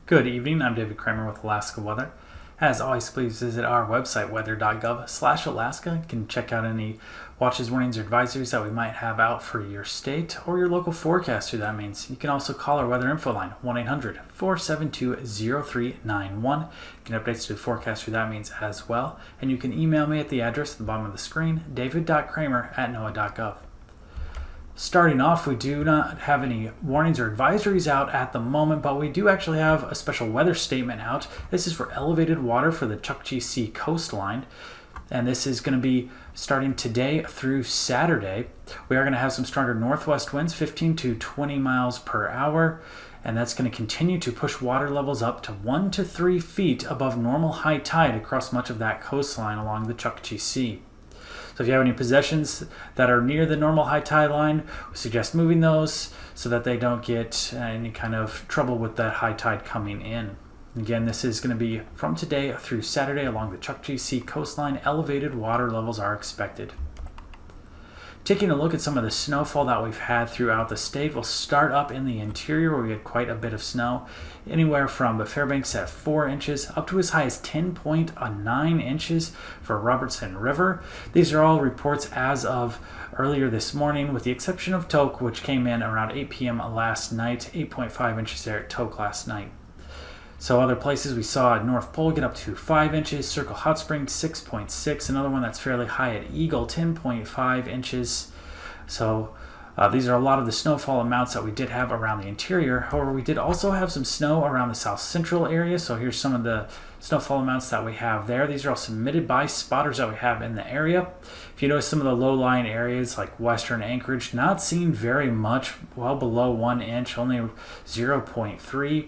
Good evening, I'm David Kramer with Alaska Weather. As always, please visit our website, weather.gov/Alaska. You can check out any watches, warnings, or advisories that we might have out for your state or your local forecaster. That means you can also call our weather info line, 1-800-472-0391. You can updates to the forecaster. That means as well. And you can email me at the address at the bottom of the screen, david.kramer@noaa.gov. Starting off, we do not have any warnings or advisories out at the moment, but we do actually have a special weather statement out. This is for elevated water for the Chukchi Sea coastline, and this is going to be starting today through Saturday. We are going to have some stronger northwest winds, 15 to 20 miles per hour, and that's going to continue to push water levels up to 1 to 3 feet above normal high tide across much of that coastline along the Chukchi Sea. So if you have any possessions that are near the normal high tide line, we suggest moving those so that they don't get any kind of trouble with that high tide coming in. Again, this is going to be from today through Saturday along the Chukchi Sea coastline. Elevated water levels are expected. Taking a look at some of the snowfall that we've had throughout the state, we'll start up in the interior where we had quite a bit of snow, anywhere from the Fairbanks at 4 inches up to as high as 10.9 inches for Robertson River. These are all reports as of earlier this morning, with the exception of Tok, which came in around 8 p.m. last night, 8.5 inches there at Tok last night. So other places we saw at North Pole get up to 5 inches, Circle Hot Springs 6.6, another one that's fairly high at Eagle 10.5 inches. So these are a lot of the snowfall amounts that we did have around the interior. However, we did also have some snow around the south central area. So here's some of the snowfall amounts that we have there. These are all submitted by spotters that we have in the area. If you notice some of the low-lying areas like western Anchorage, not seeing very much, well below 1 inch, only 0.3.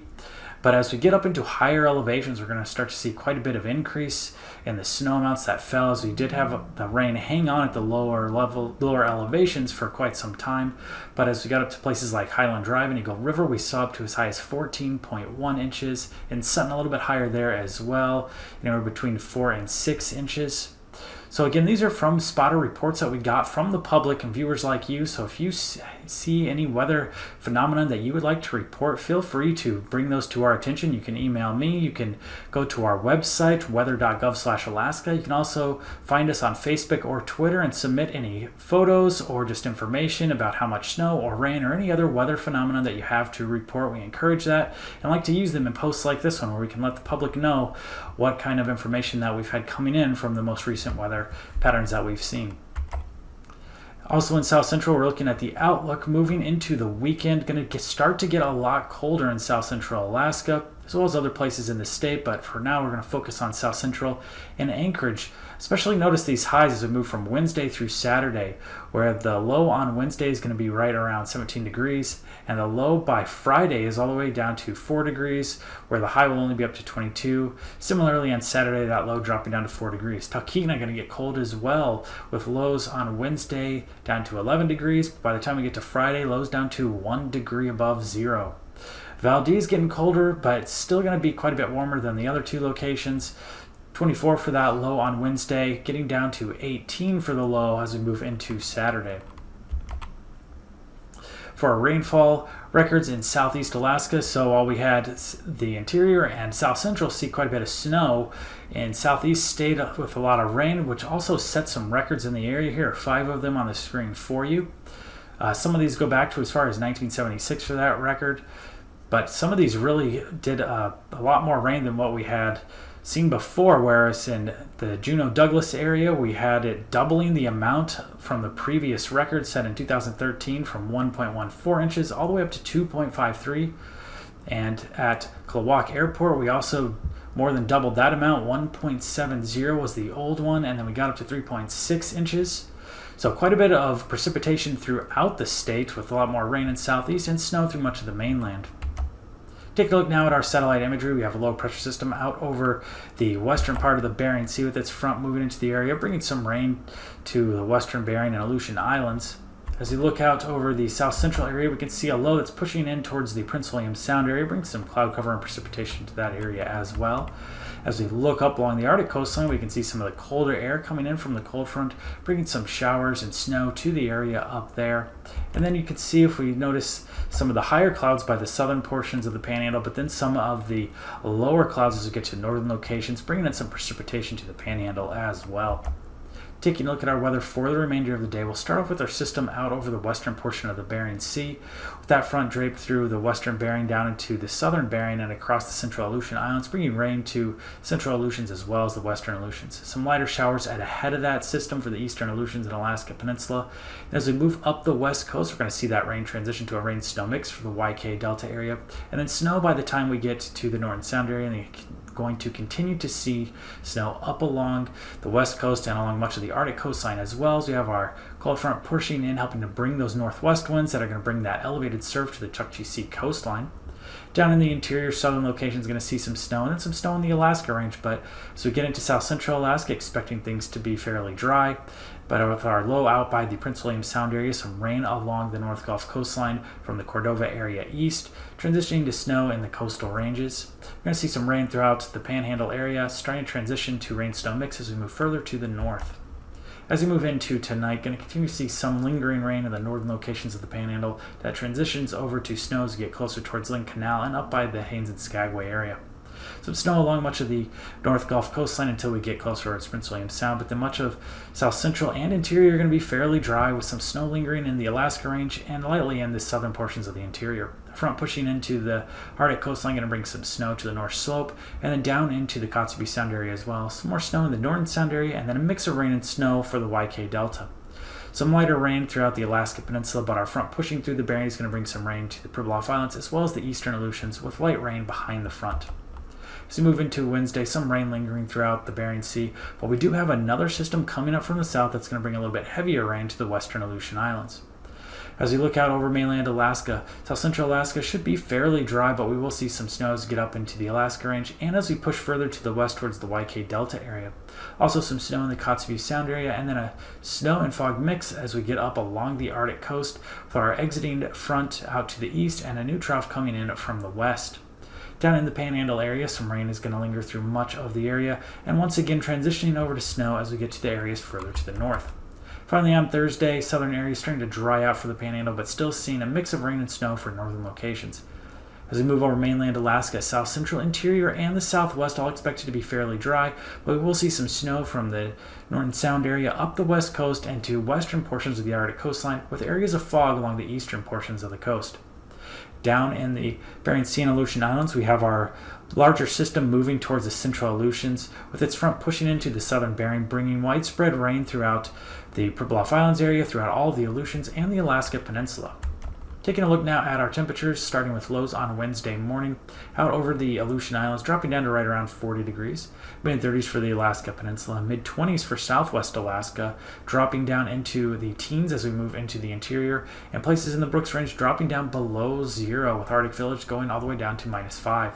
But as we get up into higher elevations, we're going to start to see quite a bit of increase in the snow amounts that fell, as we did have the rain hang on at the lower elevations for quite some time. But as we got up to places like Highland Drive and Eagle River, we saw up to as high as 14.1 inches, and Sutton a little bit higher there as well, anywhere between 4 and 6 inches. So again, these are from spotter reports that we got from the public and viewers like you. So if you see any weather phenomenon that you would like to report, feel free to bring those to our attention. You can email me. You can go to our website, weather.gov/Alaska. You can also find us on Facebook or Twitter and submit any photos or just information about how much snow or rain or any other weather phenomenon that you have to report. We encourage that and like to use them in posts like this one, where we can let the public know what kind of information that we've had coming in from the most recent weather patterns that we've seen. Also in South Central, we're looking at the outlook moving into the weekend. Going to start to get a lot colder in South Central Alaska, as well as other places in the state, but for now we're going to focus on South Central and Anchorage. Especially notice these highs as we move from Wednesday through Saturday, where the low on Wednesday is going to be right around 17 degrees, and the low by Friday is all the way down to 4 degrees, where the high will only be up to 22. Similarly on Saturday, that low dropping down to 4 degrees. Talkeetna going to get cold as well, with lows on Wednesday down to 11 degrees. By the time we get to Friday, lows down to 1 degree above zero. Valdez getting colder, but it's still going to be quite a bit warmer than the other two locations. 24 for that low on Wednesday, getting down to 18 for the low as we move into Saturday. For our rainfall records in southeast Alaska, so while we had the interior and south central see quite a bit of snow, in southeast stayed with a lot of rain, which also set some records in the area. Here are 5 of them on the screen for you. Some of these go back to as far as 1976 for that record, but some of these really did a lot more rain than what we had seen before, whereas in the Juneau Douglas area we had it doubling the amount from the previous record set in 2013, from 1.14 inches all the way up to 2.53. And at Klawock Airport we also more than doubled that amount. 1.70 was the old one, and then we got up to 3.6 inches. So quite a bit of precipitation throughout the state, with a lot more rain in southeast and snow through much of the mainland. Take a look now at our satellite imagery. We have a low pressure system out over the western part of the Bering Sea with its front moving into the area, bringing some rain to the western Bering and Aleutian Islands. As we look out over the south central area, we can see a low that's pushing in towards the Prince William Sound area, brings some cloud cover and precipitation to that area as well. As we look up along the Arctic coastline, we can see some of the colder air coming in from the cold front, bringing some showers and snow to the area up there. And then you can see, if we notice, some of the higher clouds by the southern portions of the Panhandle, but then some of the lower clouds as we get to northern locations, bringing in some precipitation to the Panhandle as well. Taking a look at our weather for the remainder of the day, we'll start off with our system out over the western portion of the Bering Sea, with that front draped through the western Bering down into the southern Bering and across the central Aleutian Islands, bringing rain to central Aleutians as well as the western Aleutians. Some lighter showers at ahead of that system for the eastern Aleutians and Alaska Peninsula. And as we move up the west coast, we're going to see that rain transition to a rain-snow mix for the YK Delta area, and then snow by the time we get to the Northern Sound area, and the going to continue to see snow up along the west coast and along much of the Arctic coastline, as well as we have our cold front pushing in, helping to bring those northwest winds that are going to bring that elevated surf to the Chukchi Sea coastline. Down in the interior southern location is going to see some snow, and then some snow in the Alaska range, but as we get into south central Alaska, expecting things to be fairly dry. But with our low out by the Prince William Sound area, some rain along the North Gulf coastline from the Cordova area east, transitioning to snow in the coastal ranges. We're going to see some rain throughout the Panhandle area, starting to transition to rain-snow mix as we move further to the north. As we move into tonight, going to continue to see some lingering rain in the northern locations of the Panhandle that transitions over to snow as we get closer towards Lynn Canal and up by the Haines and Skagway area. Some snow along much of the North Gulf coastline until we get closer towards Prince William Sound, but then much of south central and interior are going to be fairly dry, with some snow lingering in the Alaska range and lightly in the southern portions of the interior. Front pushing into the Arctic coastline, going to bring some snow to the north slope, and then down into the Kotzebue Sound area as well. Some more snow in the Northern Sound area, and then a mix of rain and snow for the YK Delta. Some lighter rain throughout the Alaska Peninsula, but our front pushing through the Bering is going to bring some rain to the Pribilof Islands as well as the eastern Aleutians, with light rain behind the front. As we move into Wednesday, some rain lingering throughout the Bering Sea, but we do have another system coming up from the south that's going to bring a little bit heavier rain to the western Aleutian Islands. As we look out over mainland Alaska, south central Alaska should be fairly dry, but we will see some snows get up into the Alaska range, and as we push further to the west towards the YK Delta area. Also some snow in the Kotzebue Sound area, and then a snow and fog mix as we get up along the Arctic coast, with our exiting front out to the east and a new trough coming in from the west. Down in the Panhandle area, some rain is going to linger through much of the area, and once again transitioning over to snow as we get to the areas further to the north. Finally, on Thursday, southern areas starting to dry out for the Panhandle, but still seeing a mix of rain and snow for northern locations. As we move over mainland Alaska, south central interior and the southwest all expected to be fairly dry, but we will see some snow from the Northern Sound area up the west coast and to western portions of the Arctic coastline, with areas of fog along the eastern portions of the coast. Down in the Bering Sea and Aleutian Islands, we have our larger system moving towards the central Aleutians, with its front pushing into the southern Bering, bringing widespread rain throughout the Pribilof Islands area, throughout all of the Aleutians and the Alaska Peninsula. Taking a look now at our temperatures, starting with lows on Wednesday morning, out over the Aleutian Islands, dropping down to right around 40 degrees, mid-30s for the Alaska Peninsula, mid-20s for southwest Alaska, dropping down into the teens as we move into the interior, and places in the Brooks Range dropping down below zero, with Arctic Village going all the way down to -5.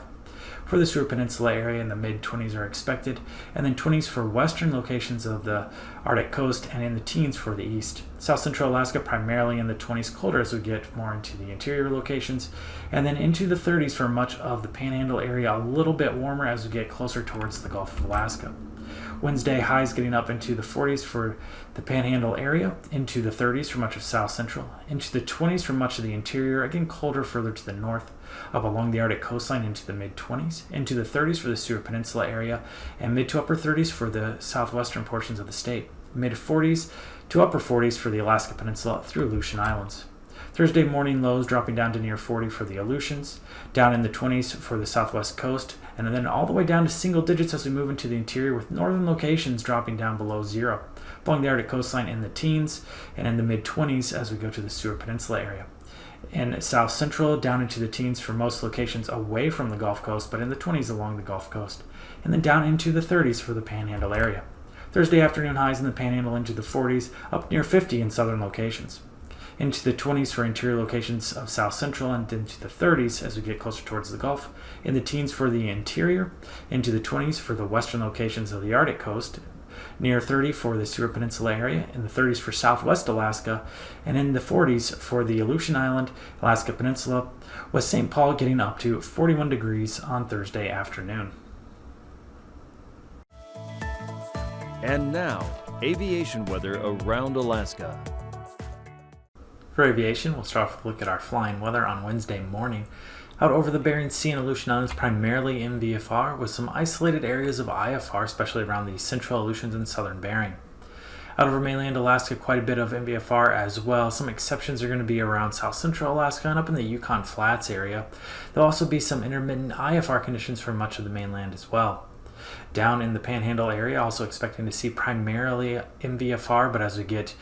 For the Seward Peninsula area, in the mid-20s are expected, and then 20s for western locations of the Arctic coast, and in the teens for the east. South central Alaska primarily in the 20s, colder as we get more into the interior locations, and then into the 30s for much of the Panhandle area, a little bit warmer as we get closer towards the Gulf of Alaska. Wednesday, highs getting up into the 40s for the Panhandle area, into the 30s for much of South Central, into the 20s for much of the interior, again colder further to the north, up along the Arctic coastline into the mid-20s, into the 30s for the Seward Peninsula area, and mid to upper 30s for the southwestern portions of the state, mid-40s to upper 40s for the Alaska Peninsula through Aleutian Islands. Thursday morning lows dropping down to near 40 for the Aleutians, down in the 20s for the southwest coast, and then all the way down to single digits as we move into the interior, with northern locations dropping down below zero, along the Arctic coastline in the teens, and in the mid-20s as we go to the Seward Peninsula area. In south central, down into the teens for most locations away from the Gulf Coast, but in the 20s along the Gulf Coast, and then down into the 30s for the Panhandle area. Thursday afternoon highs in the Panhandle into the 40s, up near 50 in southern locations. Into the 20s for interior locations of South Central, and into the 30s as we get closer towards the Gulf. In the teens for the interior, into the 20s for the western locations of the Arctic coast, Near 30 for the Seward Peninsula area, in the 30s for southwest Alaska, and in the 40s for the Aleutian Island, Alaska Peninsula, with St. Paul getting up to 41 degrees on Thursday afternoon. And now, aviation weather around Alaska. For aviation, we'll start off with a look at our flying weather on Wednesday morning. Out over the Bering Sea and Aleutian Islands, primarily in VFR, with some isolated areas of IFR, especially around the central Aleutians and southern Bering. Out over mainland Alaska, quite a bit of MVFR as well. Some exceptions are going to be around south central Alaska and up in the Yukon Flats area. There'll also be some intermittent IFR conditions for much of the mainland as well. Down in the Panhandle area, also expecting to see primarily MVFR, but as we get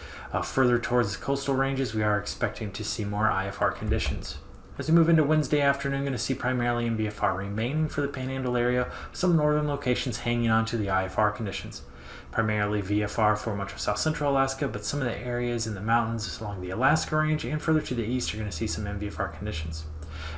further towards the coastal ranges, we are expecting to see more IFR conditions. As we move into Wednesday afternoon, going to see primarily MVFR remaining for the Panhandle area, some northern locations hanging on to the IFR conditions. Primarily VFR for much of south central Alaska, but some of the areas in the mountains along the Alaska Range and further to the east are going to see some MVFR conditions.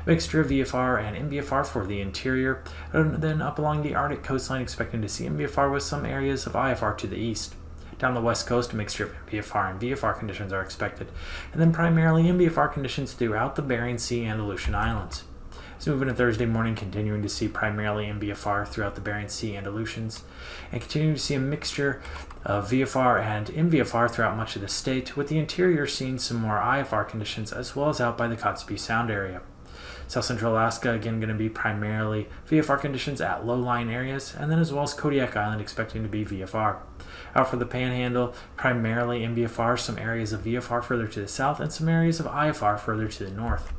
Mixture of VFR and MVFR for the interior, and then up along the Arctic coastline expecting to see MVFR with some areas of IFR to the east. Down the west coast, a mixture of MVFR and VFR conditions are expected, and then primarily MVFR conditions throughout the Bering Sea and Aleutian Islands. So moving to Thursday morning, continuing to see primarily MVFR throughout the Bering Sea and Aleutians, and continuing to see a mixture of VFR and MVFR throughout much of the state, with the interior seeing some more IFR conditions as well as out by the Kotzebue Sound area. South Central Alaska, again, going to be primarily VFR conditions at low-lying areas, and then as well as Kodiak Island expecting to be VFR. Out for the Panhandle, primarily MVFR, some areas of VFR further to the south, and some areas of IFR further to the north.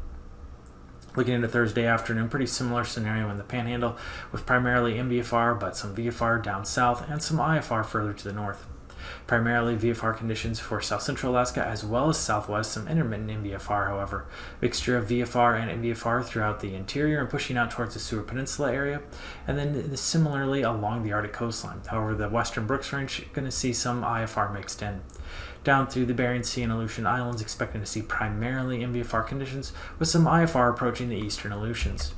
Looking into Thursday afternoon, pretty similar scenario in the Panhandle, with primarily MVFR, but some VFR down south, and some IFR further to the north. Primarily VFR conditions for south central Alaska as well as southwest, some intermittent MVFR, however. Mixture of VFR and MVFR throughout the interior and pushing out towards the Seward Peninsula area, and then similarly along the Arctic coastline. However, the western Brooks Range going to see some IFR mixed in. Down through the Bering Sea and Aleutian Islands, expecting to see primarily MVFR conditions with some IFR approaching the eastern Aleutians.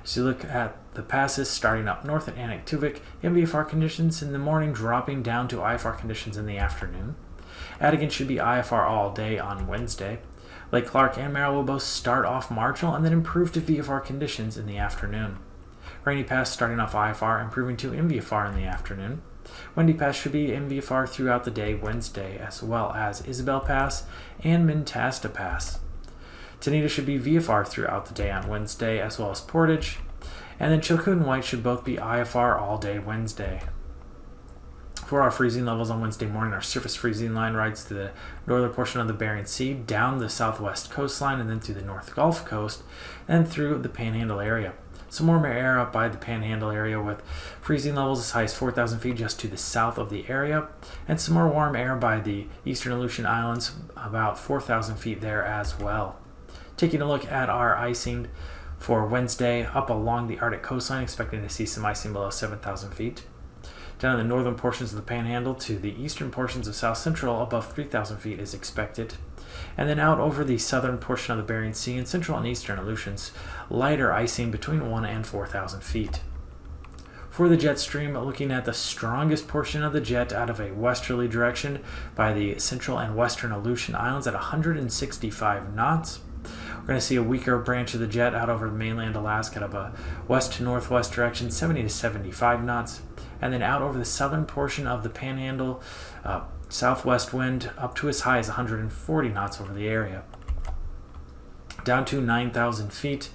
As you look at the passes starting up north at Anaktuvik, MVFR conditions in the morning dropping down to IFR conditions in the afternoon. Adigan should be IFR all day on Wednesday. Lake Clark and Merrill will both start off marginal and then improve to VFR conditions in the afternoon. Rainy Pass starting off IFR, improving to MVFR in the afternoon. Windy Pass should be MVFR throughout the day Wednesday, as well as Isabel Pass and Mintasta Pass. Tanita should be VFR throughout the day on Wednesday, as well as Portage, and then Chilkoot and White should both be IFR all day Wednesday. For our freezing levels on Wednesday morning, our surface freezing line rides to the northern portion of the Bering Sea, down the southwest coastline, and then through the North Gulf Coast, and through the Panhandle area. Some warmer air up by the Panhandle area with freezing levels as high as 4,000 feet just to the south of the area, and some more warm air by the eastern Aleutian Islands, about 4,000 feet there as well. Taking a look at our icing for Wednesday, up along the Arctic coastline, expecting to see some icing below 7,000 feet. Down in the northern portions of the Panhandle to the eastern portions of South Central, above 3,000 feet is expected. And then out over the southern portion of the Bering Sea and central and eastern Aleutians, lighter icing between 1,000 and 4,000 feet. For the jet stream, looking at the strongest portion of the jet out of a westerly direction by the central and western Aleutian Islands at 165 knots. We're going to see a weaker branch of the jet out over mainland Alaska out of a west to northwest direction, 70 to 75 knots. And then out over the southern portion of the Panhandle, southwest wind up to as high as 140 knots over the area. Down to 9,000 feet.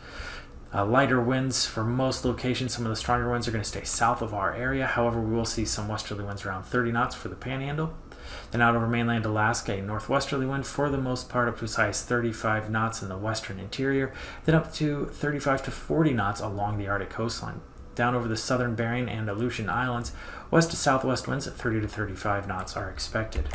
Lighter winds for most locations. Some of the stronger winds are going to stay south of our area. However, we will see some westerly winds around 30 knots for the Panhandle. Then out over mainland Alaska, a northwesterly wind for the most part up to as high as 35 knots in the western interior, then up to 35 to 40 knots along the Arctic coastline. Down over the southern Bering and Aleutian Islands, west to southwest winds at 30 to 35 knots are expected.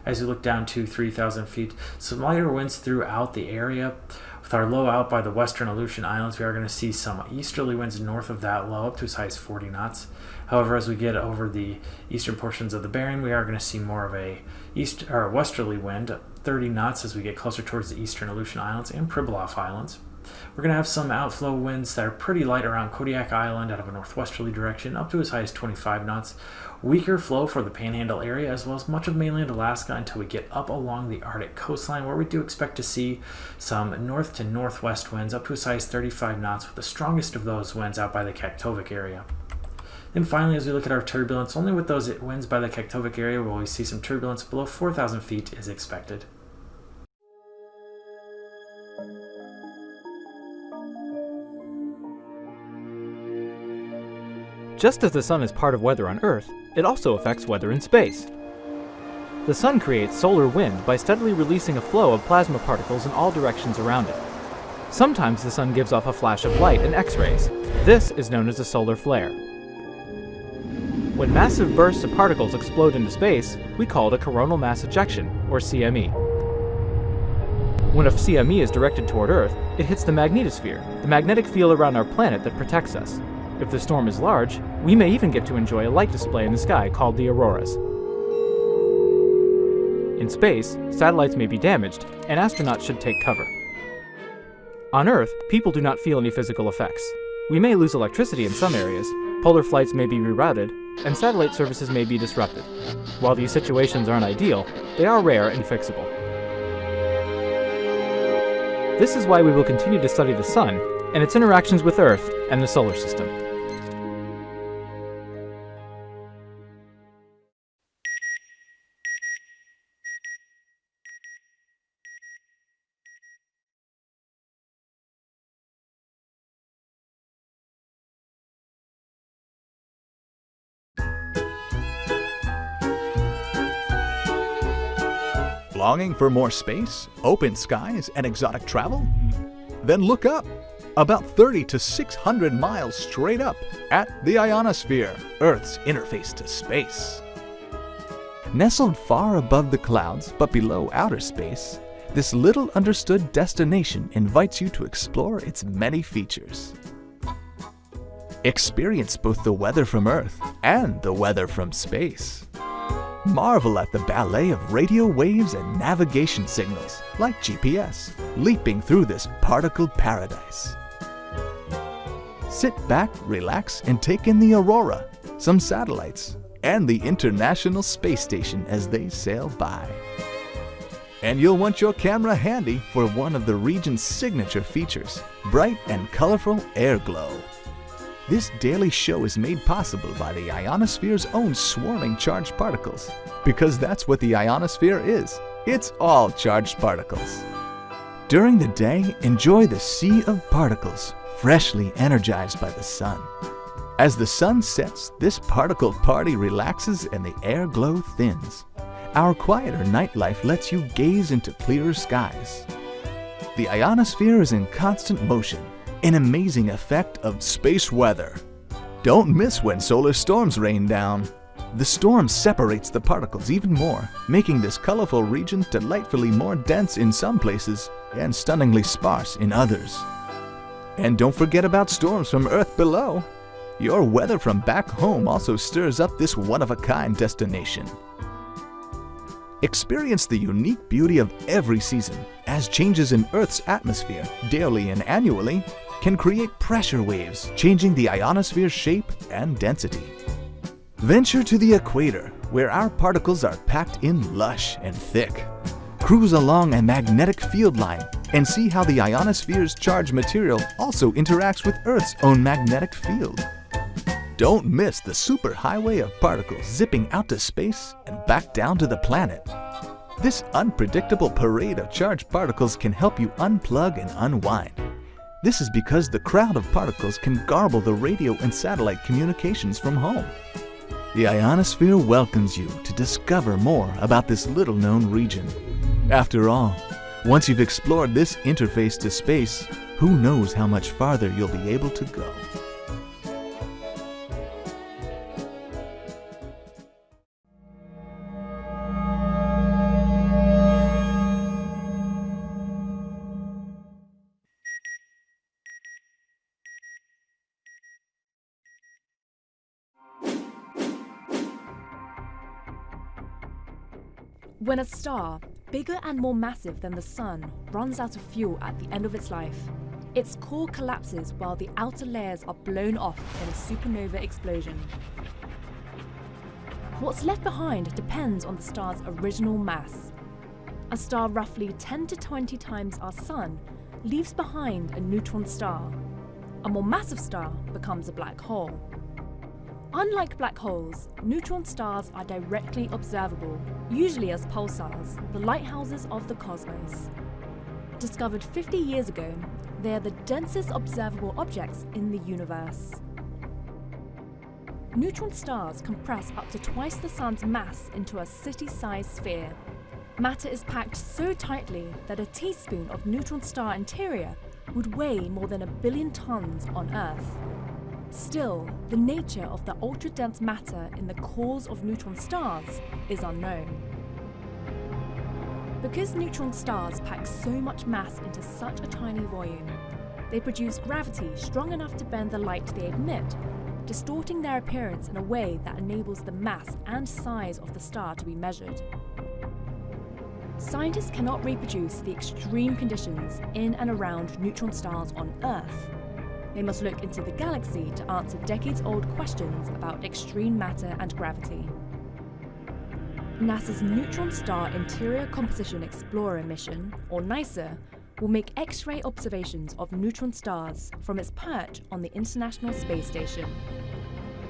As you look down to 3,000 feet, some lighter winds throughout the area. With our low out by the western Aleutian Islands, we are going to see some easterly winds north of that low up to as high as 40 knots. However, as we get over the eastern portions of the Bering, we are going to see more of a westerly wind, 30 knots as we get closer towards the eastern Aleutian Islands and Pribilof Islands. We're going to have some outflow winds that are pretty light around Kodiak Island out of a northwesterly direction, up to as high as 25 knots. Weaker flow for the Panhandle area, as well as much of mainland Alaska until we get up along the Arctic coastline, where we do expect to see some north to northwest winds up to as high as 35 knots, with the strongest of those winds out by the Kaktovik area. Then finally, as we look at our turbulence, only with those winds by the Kaktovik area will we see some turbulence below 4,000 feet is expected. Just as the sun is part of weather on Earth, it also affects weather in space. The sun creates solar wind by steadily releasing a flow of plasma particles in all directions around it. Sometimes the sun gives off a flash of light and X-rays. This is known as a solar flare. When massive bursts of particles explode into space, we call it a coronal mass ejection, or CME. When a CME is directed toward Earth, it hits the magnetosphere, the magnetic field around our planet that protects us. If the storm is large, we may even get to enjoy a light display in the sky called the auroras. In space, satellites may be damaged, and astronauts should take cover. On Earth, people do not feel any physical effects. We may lose electricity in some areas, polar flights may be rerouted, and satellite services may be disrupted. While these situations aren't ideal, they are rare and fixable. This is why we will continue to study the sun and its interactions with Earth and the solar system. Longing for more space, open skies, and exotic travel? Then look up, about 30 to 600 miles straight up, at the ionosphere, Earth's interface to space. Nestled far above the clouds but below outer space, this little understood destination invites you to explore its many features. Experience both the weather from Earth and the weather from space. Marvel at the ballet of radio waves and navigation signals, like GPS, leaping through this particle paradise. Sit back, relax, and take in the aurora, some satellites, and the International Space Station as they sail by. And you'll want your camera handy for one of the region's signature features, bright and colorful air glow. This daily show is made possible by the ionosphere's own swarming charged particles, because that's what the ionosphere is. It's all charged particles. During the day, enjoy the sea of particles, freshly energized by the sun. As the sun sets, this particle party relaxes and the air glow thins. Our quieter nightlife lets you gaze into clearer skies. The ionosphere is in constant motion, an amazing effect of space weather. Don't miss when solar storms rain down. The storm separates the particles even more, making this colorful region delightfully more dense in some places and stunningly sparse in others. And don't forget about storms from Earth below. Your weather from back home also stirs up this one-of-a-kind destination. Experience the unique beauty of every season, as changes in Earth's atmosphere, daily and annually, can create pressure waves, changing the ionosphere's shape and density. Venture to the equator, where our particles are packed in lush and thick. Cruise along a magnetic field line and see how the ionosphere's charged material also interacts with Earth's own magnetic field. Don't miss the superhighway of particles zipping out to space and back down to the planet. This unpredictable parade of charged particles can help you unplug and unwind. This is because the crowd of particles can garble the radio and satellite communications from home. The ionosphere welcomes you to discover more about this little-known region. After all, once you've explored this interface to space, who knows how much farther you'll be able to go. When a star, bigger and more massive than the Sun, runs out of fuel at the end of its life, Its core collapses while the outer layers are blown off in a supernova explosion. What's left behind depends on the star's original mass. A star roughly 10 to 20 times our Sun leaves behind a neutron star. A more massive star becomes a black hole. Unlike black holes, neutron stars are directly observable, usually as pulsars, the lighthouses of the cosmos. Discovered 50 years ago, they are the densest observable objects in the universe. Neutron stars compress up to twice the Sun's mass into a city-sized sphere. Matter is packed so tightly that a teaspoon of neutron star interior would weigh more than 1 billion tons on Earth. Still, the nature of the ultra-dense matter in the cores of neutron stars is unknown. Because neutron stars pack so much mass into such a tiny volume, they produce gravity strong enough to bend the light they emit, distorting their appearance in a way that enables the mass and size of the star to be measured. Scientists cannot reproduce the extreme conditions in and around neutron stars on Earth. They must look into the galaxy to answer decades-old questions about extreme matter and gravity. NASA's Neutron Star Interior Composition Explorer mission, or NISA, will make X-ray observations of neutron stars from its perch on the International Space Station.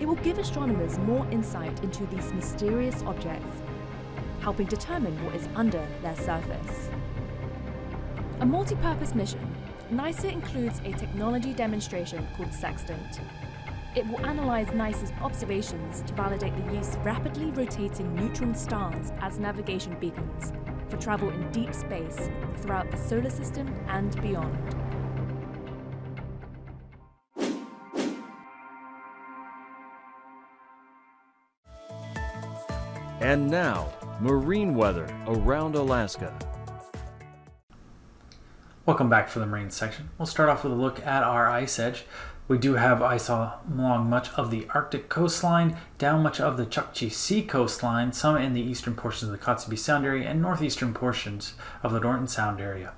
It will give astronomers more insight into these mysterious objects, helping determine what is under their surface. A multi-purpose mission, NISA includes a technology demonstration called Sextant. It will analyze NISA's observations to validate the use of rapidly rotating neutron stars as navigation beacons for travel in deep space throughout the solar system and beyond. And now, marine weather around Alaska. Welcome back for the marine section. We'll start off with a look at our ice edge. We do have ice along much of the Arctic coastline, down much of the Chukchi Sea coastline, some in the eastern portions of the Kotzebue Sound area, and northeastern portions of the Norton Sound area.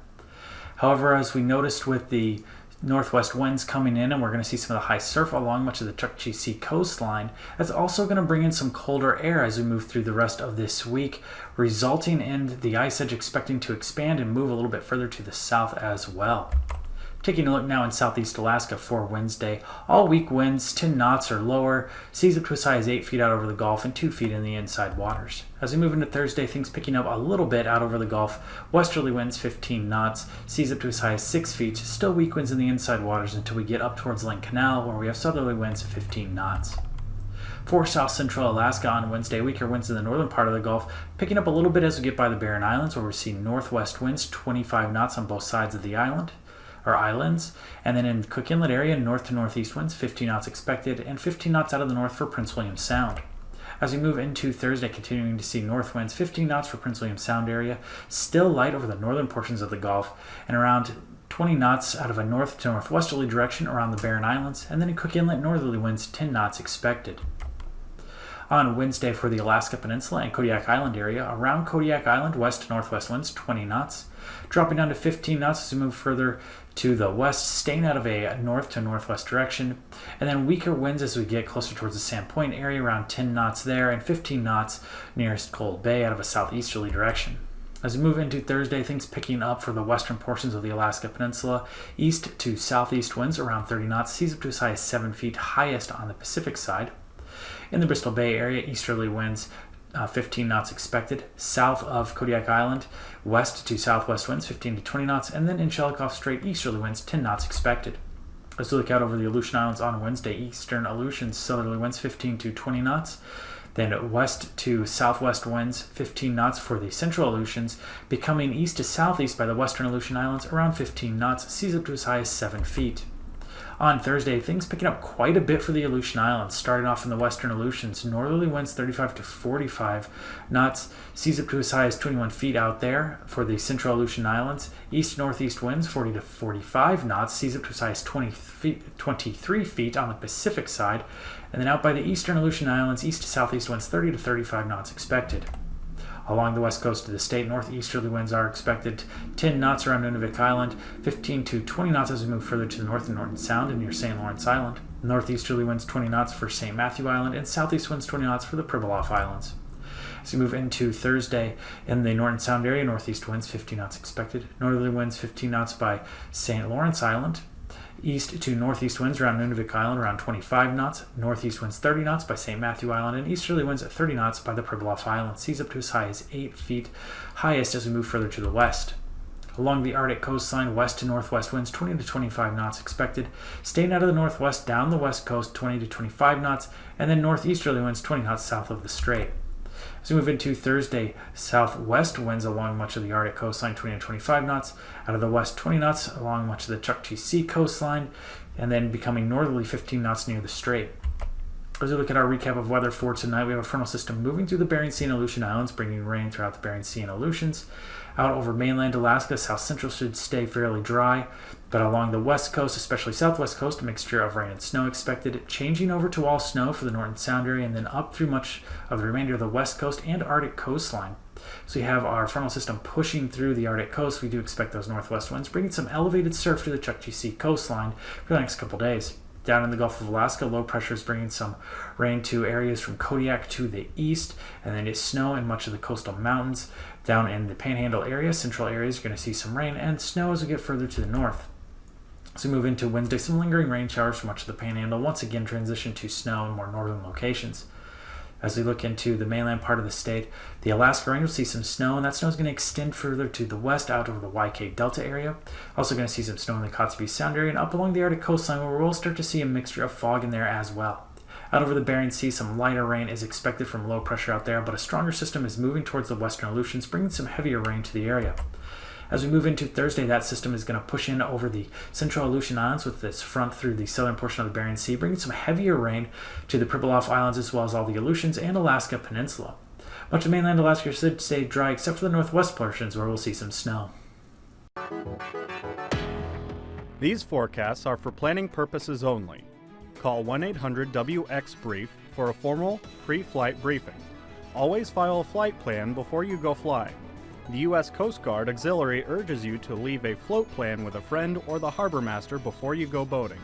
However, as we noticed with the northwest winds coming in, and we're going to see some of the high surf along much of the Chukchi Sea coastline, that's also going to bring in some colder air as we move through the rest of this week, resulting in the ice edge expecting to expand and move a little bit further to the south as well. Taking a look now in southeast Alaska for Wednesday, all week winds 10 knots or lower, seas up to as high as 8 feet out over the Gulf and 2 feet in the inside waters. As we move into Thursday, things picking up a little bit out over the Gulf, westerly winds 15 knots, seas up to as high as 6 feet, still weak winds in the inside waters until we get up towards Lynn Canal where we have southerly winds of 15 knots. For south central Alaska on Wednesday, weaker winds in the northern part of the Gulf, picking up a little bit as we get by the Barren Islands where we're seeing northwest winds 25 knots on both sides of the islands, and then in Cook Inlet area, north to northeast winds, 15 knots expected, and 15 knots out of the north for Prince William Sound. As we move into Thursday, continuing to see north winds, 15 knots for Prince William Sound area, still light over the northern portions of the Gulf, and around 20 knots out of a north to northwesterly direction around the Barren Islands, and then in Cook Inlet, northerly winds, 10 knots expected. On Wednesday for the Alaska Peninsula and Kodiak Island area, around Kodiak Island, west to northwest winds, 20 knots, dropping down to 15 knots as we move further to the west, staying out of a north to northwest direction, and then weaker winds as we get closer towards the Sand Point area, around 10 knots there, and 15 knots nearest Cold Bay out of a southeasterly direction. As we move into Thursday, things picking up for the western portions of the Alaska Peninsula, east to southeast winds around 30 knots, seas up to as high as 7 feet, highest on the Pacific side. In the Bristol Bay area, easterly winds 15 knots expected. South of Kodiak Island, west to southwest winds 15 to 20 knots, and then in Shelikof Strait, easterly winds 10 knots expected. As we look out over the Aleutian Islands on Wednesday, eastern Aleutians, southerly winds 15 to 20 knots. Then west to southwest winds 15 knots for the central Aleutians, becoming east to southeast by the western Aleutian Islands around 15 knots, seas up to as high as 7 feet. On Thursday, things picking up quite a bit for the Aleutian Islands, starting off in the western Aleutians. Northerly winds 35 to 45 knots, seas up to as high as 21 feet out there for the central Aleutian Islands. East-northeast winds 40 to 45 knots, seas up to as high as 23 feet on the Pacific side. And then out by the eastern Aleutian Islands, east to southeast winds 30 to 35 knots expected. Along the west coast of the state, northeasterly winds are expected 10 knots around Nunavik Island, 15 to 20 knots as we move further to the north in Norton Sound and near St. Lawrence Island. Northeasterly winds 20 knots for St. Matthew Island, and southeast winds 20 knots for the Pribilof Islands. As we move into Thursday, in the Norton Sound area, northeast winds 15 knots expected. Northerly winds 15 knots by St. Lawrence Island. East to northeast winds around Nunavik Island around 25 knots. Northeast winds 30 knots by St. Matthew Island. And easterly winds at 30 knots by the Pribilof Islands. Seas up to as high as 8 feet, highest as we move further to the west. Along the Arctic coastline, west to northwest winds 20 to 25 knots expected. Staying out of the northwest down the west coast 20 to 25 knots. And then northeasterly winds 20 knots south of the strait. As we move into Thursday, southwest winds along much of the Arctic coastline 20 to 25 knots, out of the west 20 knots along much of the Chukchi Sea coastline, and then becoming northerly 15 knots near the strait. As we look at our recap of weather for tonight, we have a frontal system moving through the Bering Sea and Aleutian Islands, bringing rain throughout the Bering Sea and Aleutians. Out over mainland Alaska, south central should stay fairly dry, but along the west coast, especially southwest coast, a mixture of rain and snow expected, changing over to all snow for the Norton Sound area, and then up through much of the remainder of the west coast and Arctic coastline. So we have our frontal system pushing through the Arctic coast. We do expect those northwest winds, bringing some elevated surf to the Chukchi Sea coastline for the next couple days. Down in the Gulf of Alaska, low pressure is bringing some rain to areas from Kodiak to the east, and then it's snow in much of the coastal mountains. Down in the Panhandle area, central areas, you're going to see some rain and snow as we get further to the north. As we move into Wednesday, some lingering rain showers for much of the Panhandle, once again transition to snow in more northern locations. As we look into the mainland part of the state, the Alaska range will see some snow, and that snow is going to extend further to the west out over the YK Delta area. Also going to see some snow in the Kotzebue Sound area and up along the Arctic coastline, where we'll start to see a mixture of fog in there as well. Out over the Bering Sea, some lighter rain is expected from low pressure out there, but a stronger system is moving towards the western Aleutians, bringing some heavier rain to the area. As we move into Thursday, that system is going to push in over the central Aleutian Islands with this front through the southern portion of the Bering Sea, bringing some heavier rain to the Pribilof Islands as well as all the Aleutians and Alaska Peninsula. Much of mainland Alaska should stay dry except for the northwest portions where we'll see some snow. These forecasts are for planning purposes only. Call 1-800-WX-BRIEF for a formal pre-flight briefing. Always file a flight plan before you go flying. The U.S. Coast Guard Auxiliary urges you to leave a float plan with a friend or the harbor master before you go boating.